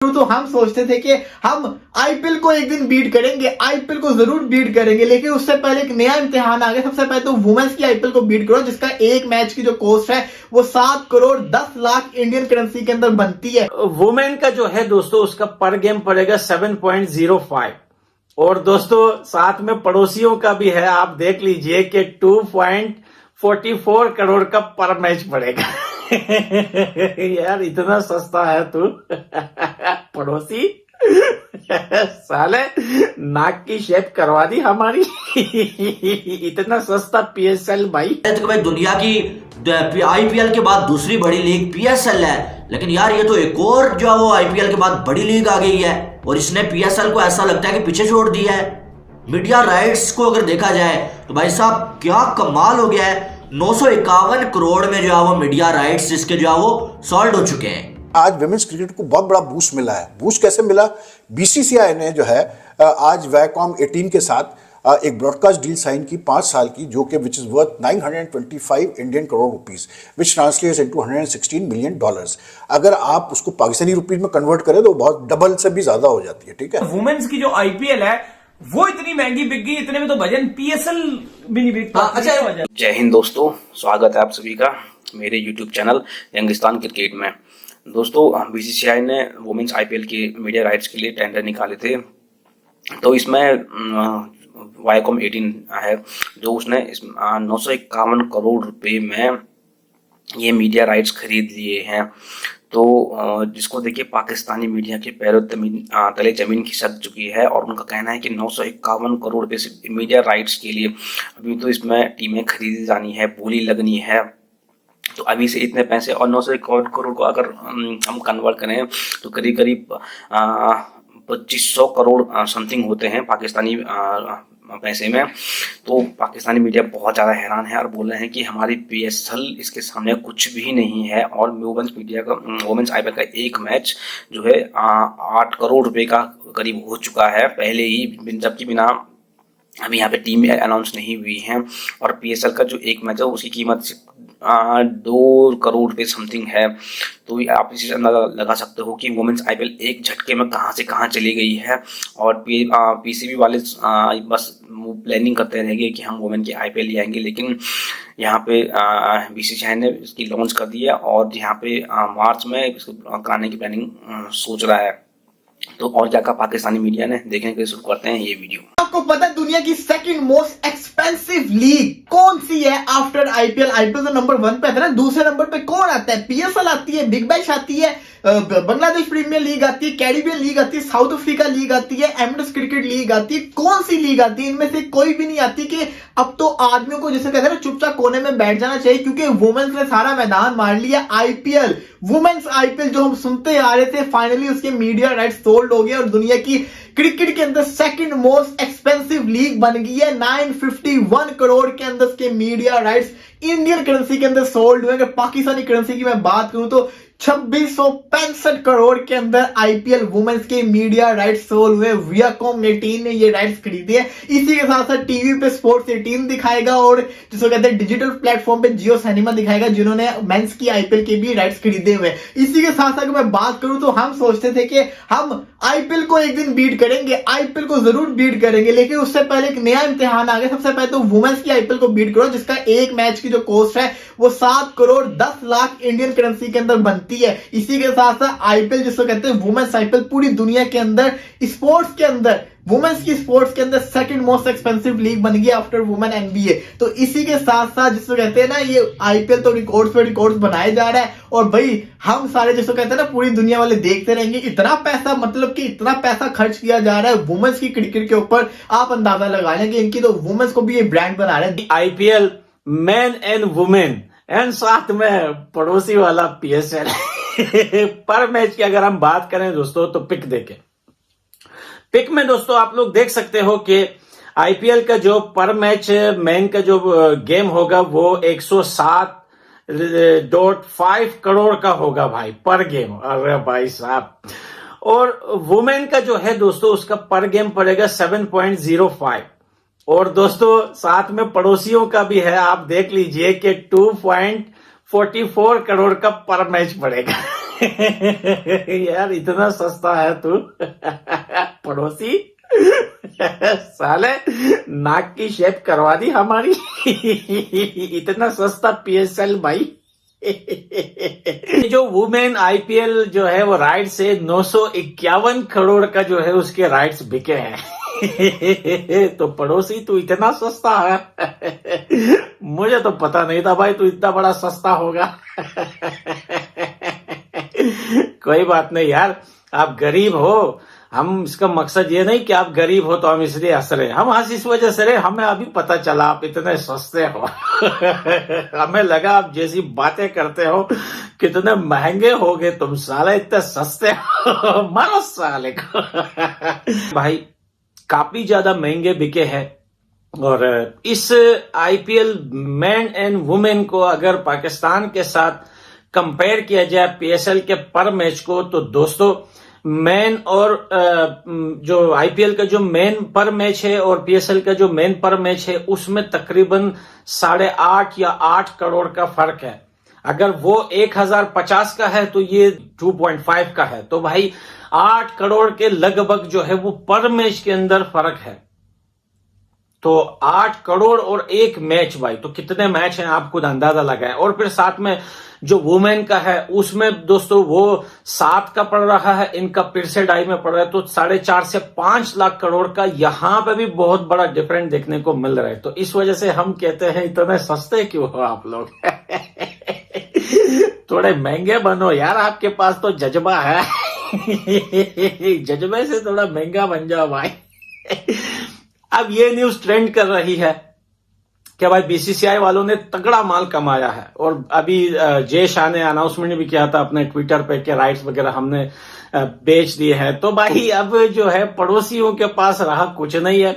तो हम सोचते थे कि हम आईपीएल को एक दिन बीट करेंगे, आईपीएल को जरूर बीट करेंगे, लेकिन उससे पहले एक नया इम्तिहान आ गया। सबसे पहले तो वुमेन्स की आईपीएल को बीट करो, जिसका एक मैच की जो कॉस्ट है वो 7 करोड़ 10 लाख इंडियन करेंसी के अंदर बनती है। वुमेन का जो है दोस्तों उसका पर गेम पड़ेगा 7.05 और दोस्तों साथ में पड़ोसियों का भी है, आप देख लीजिए कि 2.44 करोड़ का पर मैच पड़ेगा। यार इतना सस्ता है तू पड़ोसी। साले नाक की शेप करवा दी हमारी। इतना सस्ता पीएसएल भाई। तो भाई दुनिया की आईपीएल के बाद दूसरी बड़ी लीग पीएसएल है, लेकिन यार ये तो एक और जो है वो आईपीएल के बाद बड़ी लीग आ गई है और इसने पीएसएल को ऐसा लगता है कि पीछे छोड़ दिया है। मीडिया राइट्स को अगर देखा जाए तो भाई साहब क्या कमाल हो गया है। 951 करोड़ में जो है वो मीडिया राइट्स इसके जो है वो सॉल्ड हो चुके हैं। आज विमेंस क्रिकेट को बहुत बड़ा बूस्ट मिला है। बूस्ट कैसे मिला? बीसीसीआई ने जो है आज वैकॉम 18 के साथ एक ब्रॉडकास्ट डील साइन की 5 साल की, जो कि which is worth 925 Indian crore rupees, which translates into 116 million dollars. अगर आप उसको पाकिस्तानी रुपीस में कन्वर्ट करें तो बहुत डबल से भी ज्यादा हो जाती है। ठीक है, वुमेन्स की जो आईपीएल है वो इतनी महंगी बिक गई, इतने में तो भजन पीएसएल भी नहीं बिक पाती। अच्छा, जय हिंद दोस्तों, स्वागत है आप सभी का मेरे यूट्यूब चैनल यंगिस्तान क्रिकेट में। दोस्तों बीसीसीआई ने वुमेन्स आईपीएल के मीडिया राइट्स के लिए टेंडर निकाले थे, तो इसमें वाईकॉम 18 है जो उसने 951 करोड़ रुपए में ये मीडिया राइट्स खरीद लिए हैं। तो जिसको देखिए पाकिस्तानी मीडिया के पैरों तले जमीन खिसक चुकी है और उनका कहना है कि 951 करोड़ रुपए से मीडिया राइट्स के लिए अभी तो इसमें टीमें खरीदी जानी है, बोली लगनी है। तो अभी से इतने पैसे और 951 करोड़ को अगर हम कन्वर्ट करें तो करीब करीब 2500 करोड़ समथिंग होते हैं पाकिस्तानी पैसे में। तो पाकिस्तानी मीडिया बहुत ज़्यादा हैरान है और बोल रहे हैं कि हमारी पीएसएल इसके सामने कुछ भी नहीं है। और वुमेन्स मीडिया का वुमेन्स आईपीएल का एक मैच जो है 8 करोड़ रुपए का करीब हो चुका है पहले ही, जबकि बिना अभी यहाँ पे टीम अनाउंस नहीं हुई है। और पीएसएल का जो एक मैच है उसकी कीमत 2 करोड़ रुपए समथिंग है। तो आप इसी अंदाजा लगा सकते हो कि वुमेन्स आईपीएल एक झटके में कहाँ से कहाँ चली गई है। और पीसीबी वाले बस प्लानिंग करते रहेंगे कि हम वुमेन की आईपीएल ले आएंगे, लेकिन यहाँ पे बीसीसीआई ने इसकी लॉन्च कर दी है और यहाँ पे मार्च में इसको कराने की प्लानिंग सोच रहा है। तो और क्या कहा पाकिस्तानी मीडिया ने, देखने के लिए शुरू करते हैं ये वीडियो। आपको पता है दुनिया की सेकंड मोस्ट एक्सपेंसिव लीग कौन सी है आफ्टर आईपीएल? आईपीएल तो नंबर 1 पे आता है ना, दूसरे नंबर पे कौन आता है? पीएसएल आती है, बिग बैश आती है, बांग्लादेश प्रीमियर लीग आती है, कैरिबियन लीग आती है, साउथ अफ्रीका लीग आती है, एमएस क्रिकेट लीग आती है। कौन सी लीग आती है? इनमें से कोई भी नहीं आती कि अब तो आदमियों को जैसे कहते हैं ना चुपचाप कोने में बैठ जाना चाहिए, क्योंकि वुमेन्स ने सारा मैदान मार लिया। आईपीएल, वुमेन्स आईपीएल जो हम सुनते आ रहे थे, फाइनली उसके मीडिया राइट्स सोल्ड हो गए और दुनिया की क्रिकेट के अंदर सेकंड मोस्ट एक्सपेंसिव लीग बन गई है। 951 करोड़ के अंदर के मीडिया राइट्स इंडियन करेंसी के अंदर सोल्ड हुए। अगर पाकिस्तानी करेंसी की मैं बात करूं तो 2665 करोड़ के अंदर आईपीएल वुमेन्स के मीडिया राइट्स सोल्ड हुए। वियाकॉम 18 ने ये राइट्स खरीदे हैं। इसी के साथ साथ टीवी पे स्पोर्ट्स 18 दिखाएगा और जिसको कहते हैं डिजिटल प्लेटफॉर्म पे जियो सिनेमा दिखाएगा, जिन्होंने मेंस की आईपीएल के भी राइट्स खरीदे हुए। इसी के साथ साथ अगर मैं बात करूं तो हम सोचते थे कि हम आईपीएल को एक दिन बीट करेंगे, आईपीएल को जरूर बीट करेंगे, लेकिन उससे पहले एक नया इम्तिहान आ गया। सबसे पहले तो वुमेन्स की आईपीएल को बीट करो, जिसका एक मैच की जो कॉस्ट है वो 7 करोड़ 10 लाख इंडियन करेंसी के अंदर बनती है। इसी के साथ साथ आईपीएल जिसको कहते हैं वुमेन्स आईपीएल पूरी दुनिया के अंदर स्पोर्ट्स के अंदर वुमेन्स की स्पोर्ट्स के अंदर सेकंड मोस्ट एक्सपेंसिव लीग बन गई आफ्टर वुमेन एनबीए। तो इसी के साथ साथ जिसको कहते हैं ना ये आईपीएल तो रिकॉर्ड्स पे रिकॉर्ड्स बनाए जा रहा है और भाई हम सारे जिसको कहते हैं ना पूरी दुनिया वाले देखते रहेंगे। इतना पैसा, मतलब कि इतना पैसा खर्च किया जा रहा है वुमेन्स की क्रिकेट के ऊपर, आप अंदाजा लगा लें कि इनकी तो वुमेन्स को भी ये ब्रांड बना रहे हैं। IPL man and women and साथ में पड़ोसी वाला पीएसएल। पर मैच की अगर हम बात करें दोस्तों तो पिक देखें, पिक में दोस्तों आप लोग देख सकते हो कि आईपीएल का जो पर मैच मैन का जो गेम होगा वो 107.5 करोड़ का होगा भाई पर गेम। अरे भाई साहब, और वुमेन का जो है दोस्तों उसका पर गेम पड़ेगा 7.05 और दोस्तों साथ में पड़ोसियों का भी है, आप देख लीजिए कि 2.44 करोड़ का पर मैच पड़ेगा। यार इतना सस्ता है तू पड़ोसी। साले नाक की शेप करवा दी हमारी। इतना सस्ता पीएसएल भाई। जो वुमेन आईपीएल जो है वो राइट से 951 करोड़ का जो है उसके राइट्स बिके हैं। तो पड़ोसी तू इतना सस्ता है। मुझे तो पता नहीं था भाई तू इतना बड़ा सस्ता होगा। कोई बात नहीं यार, आप गरीब हो, हम इसका मकसद ये नहीं कि आप गरीब हो तो हम इसलिए हंस रहे, हम हंस इस वजह से रहे, हमें अभी पता चला आप इतने सस्ते हो। हमें लगा आप जैसी बातें करते हो कितने महंगे हो गए तुम, साले इतने सस्ते हो। मारो साले को। भाई काफी ज्यादा महंगे बिके हैं। और इस आईपीएल मैन एंड वुमेन को अगर पाकिस्तान के साथ कंपेयर किया जाए पीएसएल के पर मैच को, तो दोस्तों मैन और जो आईपीएल का जो मेन पर मैच है और पीएसएल का जो मेन पर मैच है उसमें तकरीबन 8.5 या 8 करोड़ का फर्क है। अगर वो 1050 का है तो ये 2.5 का है, तो भाई 8 करोड़ के लगभग जो है वो पर मैच के अंदर फर्क है। तो 8 करोड़ और एक मैच भाई, तो कितने मैच हैं आप खुद अंदाजा लगाएं। और फिर साथ में जो वुमेन का है उसमें दोस्तों वो 7 का पड़ रहा है, इनका फिर से 2.5 में पड़ रहा है, तो 4.5 से 5 लाख करोड़ का यहां पे भी बहुत बड़ा डिफरेंस देखने को मिल रहा है। तो इस वजह से हम कहते हैं इतने सस्ते क्यों हो आप लोग। थोड़े महंगे बनो यार, आपके पास तो जज्बा है। जज्बे से थोड़ा महंगा बन जाओ भाई। अब ये न्यूज ट्रेंड कर रही है कि भाई बीसीसीआई वालों ने तगड़ा माल कमाया है। और अभी जय शाह ने अनाउंसमेंट भी किया था अपने ट्विटर पे कि राइट्स वगैरह हमने बेच दिए हैं। तो भाई अब जो है पड़ोसियों के पास रहा कुछ नहीं है।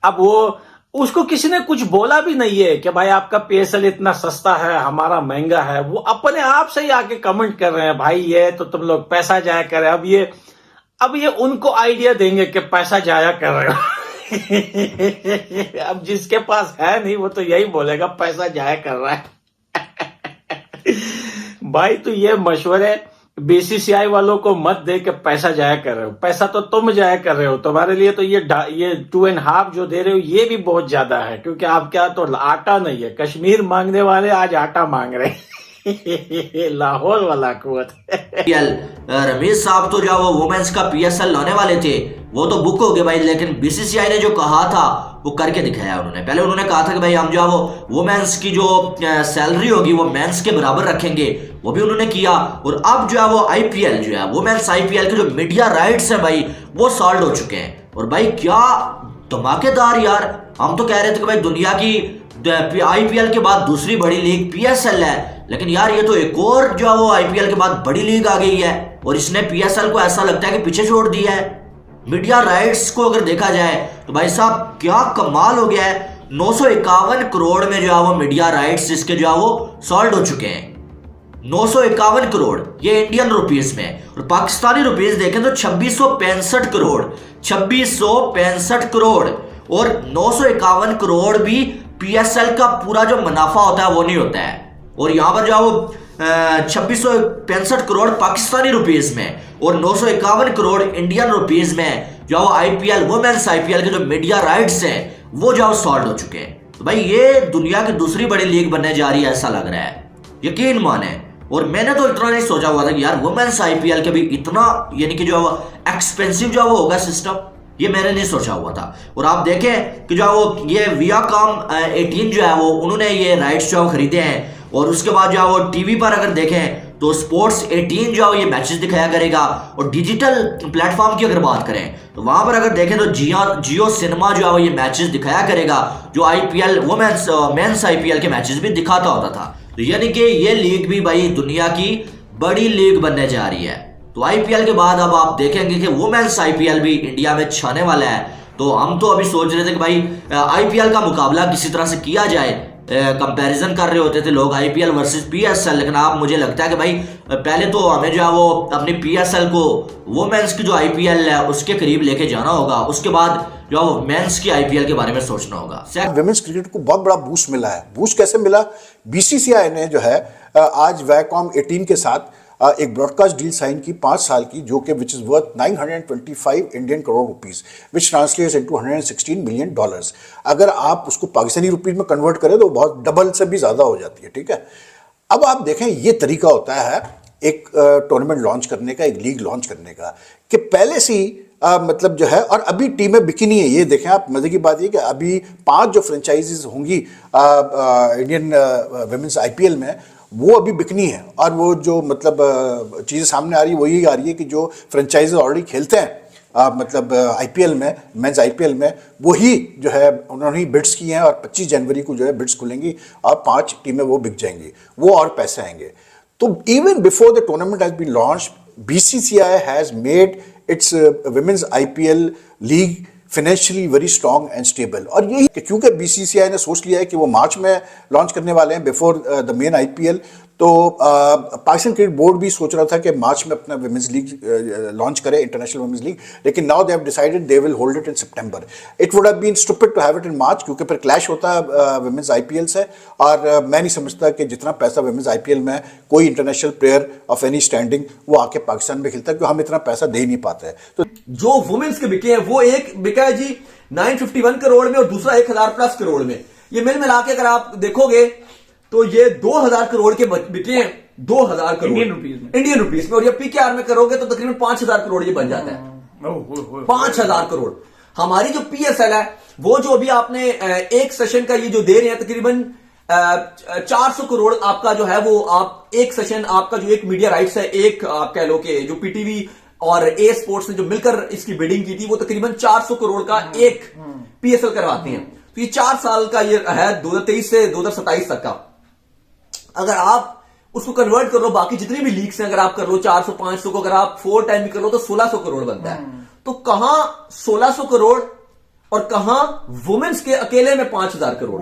अब वो उसको किसी ने कुछ बोला भी नहीं है कि भाई आपका पीएसएल इतना सस्ता है, हमारा महंगा है। वो अपने आप से ही आके कमेंट कर रहे हैं भाई ये तो तुम लोग पैसा जाया कर रहे हो। अब ये उनको आइडिया देंगे कि पैसा जाया कर रहे हो। अब जिसके पास है नहीं वो तो यही बोलेगा पैसा जाया कर रहा है। भाई तो ये मशवरे बीसीसीआई वालों को मत दे के पैसा जाया कर रहे हो। पैसा तो तुम जाया कर रहे हो, तुम्हारे लिए तो ये 2.5 जो दे रहे हो ये भी बहुत ज्यादा है, क्योंकि आप क्या तो आटा नहीं है। कश्मीर मांगने वाले आज आटा मांग रहे हैं। लाहौर वाला कुवत। रमेश साहब तो जो वो वुमेन्स का पीएसएल लाने वाले थे वो तो बुक हो गए भाई, लेकिन बीसीसीआई ने जो कहा था वो करके दिखाया उन्होंने। पहले उन्होंने कहा था कि भाई हम जो वो वुमेन्स की जो सैलरी होगी वो मेंस के बराबर रखेंगे, वो भी उन्होंने किया। और अब जो है वो आईपीएल जो है वुमेन्स आईपीएल के जो मीडिया राइट्स है भाई वो सॉल्व हो चुके हैं। और भाई क्या धमाकेदार यार, हम तो कह रहे थे कि भाई दुनिया की आईपीएल के बाद दूसरी बड़ी लीग पीएसएल है, लेकिन यार ये तो एक और जो वो आईपीएल के बाद बड़ी लीग आ गई है और इसने पीएसएल को ऐसा लगता है कि पीछे छोड़ दिया है। मीडिया राइट्स को अगर देखा जाए तो भाई साहब क्या कमाल हो गया है। 951 करोड़ में जो है वो मीडिया राइट्स इसके जो है वो सॉल्व हो चुके हैं। 951 करोड़ ये इंडियन रुपीस में, और पाकिस्तानी रुपीस देखें तो 2665 करोड़ 2665 करोड़। और 951 करोड़ भी पीएसएल का पूरा जो मुनाफा होता है वो नहीं होता है। और यहां पर जो वो 2665 करोड़ पाकिस्तानी रुपीस में और 951 करोड़ इंडियन रुपीस में जो आईपीएल वुमेन्स आईपीएल के जो मीडिया राइट्स हैं वो जो सॉल्व हो चुके हैं। तो भाई ये दुनिया की दूसरी बड़ी लीग बनने जा रही है ऐसा लग रहा है, यकीन माने। और मैंने तो इतना नहीं सोचा हुआ था कि यार वुमेन्स आईपीएल के भी इतना यानी कि जो एक्सपेंसिव जो वो होगा सिस्टम, ये मैंने नहीं सोचा हुआ था। और आप देखें कि जो वो ये वियाकॉम 18 जो है वो उन्होंने ये राइट्स जो खरीदे हैं। और उसके बाद जो है वो टीवी पर अगर देखें तो स्पोर्ट्स 18 जो है ये मैचेस दिखाया करेगा। और डिजिटल प्लेटफॉर्म की अगर बात करें तो वहां पर अगर देखें तो जियो सिनेमा जो है वो ये मैचेस दिखाया करेगा, जो आईपीएल वुमेन्स मेंस आईपीएल के मैचेस भी दिखाता होता था। तो यानी कि ये लीग भी भाई दुनिया की बड़ी लीग बनने जा रही है। तो आईपीएल के बाद अब आप देखेंगे कि वुमेन्स आईपीएल भी इंडिया में छाने वाला है। तो हम तो अभी सोच रहे थे कि भाई आईपीएल का मुकाबला किसी तरह से किया जाए, कंपैरिजन कर रहे होते थे लोग आईपीएल वर्सेस पीएसएल। लेकिन अब मुझे लगता है कि भाई पहले तो हमें जो है वो अपनी पीएसएल को वुमेन्स की जो आईपीएल है उसके करीब लेके जाना होगा, उसके बाद जो है मेंस की आईपीएल के बारे में सोचना होगा। विमेंस क्रिकेट को बहुत बड़ा बूस्ट मिला है। बूस्ट कैसे मिला? बीसीसीआई ने जो है आज वैकॉम 18 के साथ एक ब्रॉडकास्ट डील साइन की 5 साल की, जो कि which is worth 925 Indian crore rupees, which translates into 116 million dollars. अगर आप उसको पाकिस्तानी रुपीज में कन्वर्ट करें तो बहुत डबल से भी ज्यादा हो जाती है, ठीक है। अब आप देखें, ये तरीका होता है एक टूर्नामेंट लॉन्च करने का, एक लीग लॉन्च करने का, कि पहले से ही मतलब जो है, और अभी टीमें बिकी नहीं है। ये देखें आप, मजे की बात ये कि अभी 5 जो फ्रेंचाइजीज होंगी इंडियन विमेंस आईपीएल में, वो अभी बिकनी है। और वो जो मतलब चीज़ें सामने आ रही है वो यही आ रही है कि जो फ्रेंचाइजीज ऑलरेडी खेलते हैं मतलब आईपीएल में, मेंस आईपीएल में, वही जो है उन्होंने बिड्स की हैं और 25 जनवरी को जो है बिड्स खुलेंगी और 5 टीमें वो बिक जाएंगी, वो और पैसे आएंगे। तो even before the tournament has been launched, BCCI has made its women's IPL league financially very strong and stable। और यही क्योंकि BCCI ने सोच लिया है कि वो मार्च में लॉन्च करने वाले हैं बिफोर द मेन IPL, तो पाकिस्तान क्रिकेट बोर्ड भी सोच रहा था कि मार्च में अपना विमेंस लीग लॉन्च करे, इंटरनेशनल विमेंस लीग, लेकिन now they have decided they will hold it in September. It would have been stupid to have it in March, क्योंकि फिर क्लैश होता है विमेंस आईपीएल से, और मैं नहीं समझता कि जितना पैसा विमेंस आईपीएल में कोई international player of any standing वो आके पाकिस्तान में खेलता है, क्योंकि हम इतना पैसा दे नहीं पाते हैं। तो जो वुमेन्स के बिके हैं वो एक बिका है जी 951 करोड़ में और दूसरा 1000 प्लस करोड़ में। ये मिल मिला के अगर आप देखोगे तो ये 2000 करोड़ के बिके हैं, 2000 करोड़ इंडियन रुपीज में, और ये पीकेआर में करोगे तो तकरीबन 5000 करोड़ ये बन जाता है। 5000 करोड़। हमारी जो पीएसएल है वो जो अभी आपने एक सेशन का ये जो दे रहे हैं तकरीबन 400 करोड़ आपका जो है वो आप एक सेशन आपका जो एक मीडिया राइट्स है, एक आप कह लो कि जो पीटीवी और ए स्पोर्ट्स ने जो मिलकर इसकी बिडिंग की थी वो तकरीबन 400 करोड़ का एक पीएसएल करवाते हैं। तो ये 4 साल का ये है 2023 से 2027 तक का। अगर आप उसको कन्वर्ट कर लो बाकी जितनी भी लीग्स हैं, अगर आप कर लो 400 500 को अगर आप 4 टाइम भी कर लो तो 1600 करोड़ बनता है। तो कहां 1600 करोड़ और कहां वुमेन्स के अकेले में 5000 करोड़।